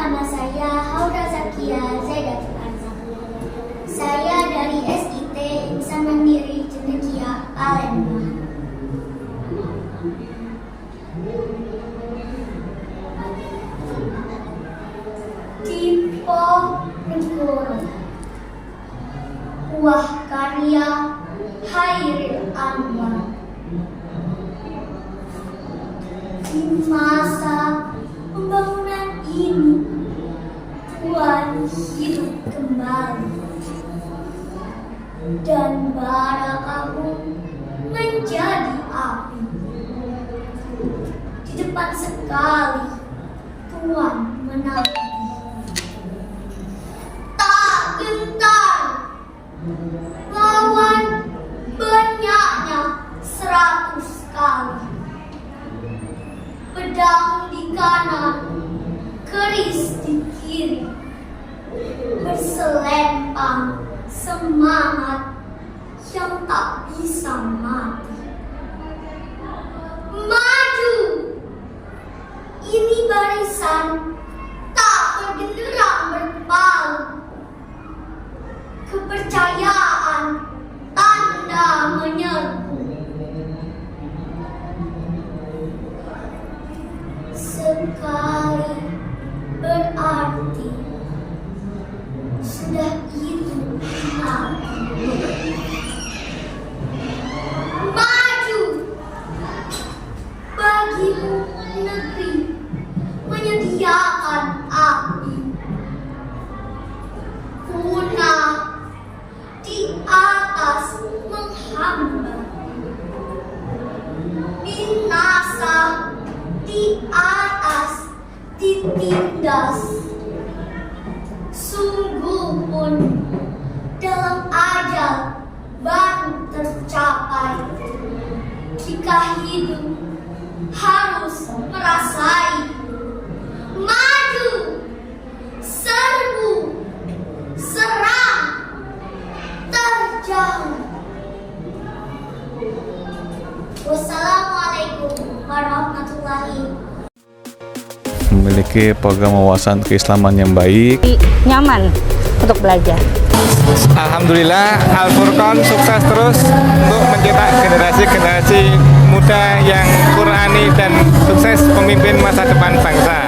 nama saya Haura Zakia Zaidatul Arzak. Saya dari SIT Insan Mandiri Cendekia, Palembang. Diponegoro, buah karya Hairil Anwar. Di masa pembangunan ini, Tuhan hidup kembali dan bara kamu menjadi api. Di depan sekali Tuhan menanti, tak gentar lawan banyaknya 100 kali. Pedang di kanan, keris di kiri, berselempang semangat yang tak bisa mati. Maju! Ini barisan tak bergenderang berpalu. Kepercayaan tanda menyerbu. Sekali berarti sudah itu mati. Maju! Bagimu negeri menyediakan api. Punah di atas menghambat. Binasa di atas ditindas. Sungguh pun dalam ajal baru tercapai. Jika hidup harus merasai. Maju! Serbu! Serang! Terjang! Wassalamualaikum warahmatullahi. Memiliki program wawasan keislaman yang baik, nyaman untuk belajar. Alhamdulillah, Al Furqan sukses terus untuk mencetak generasi-generasi muda yang Qurani dan sukses pemimpin masa depan bangsa.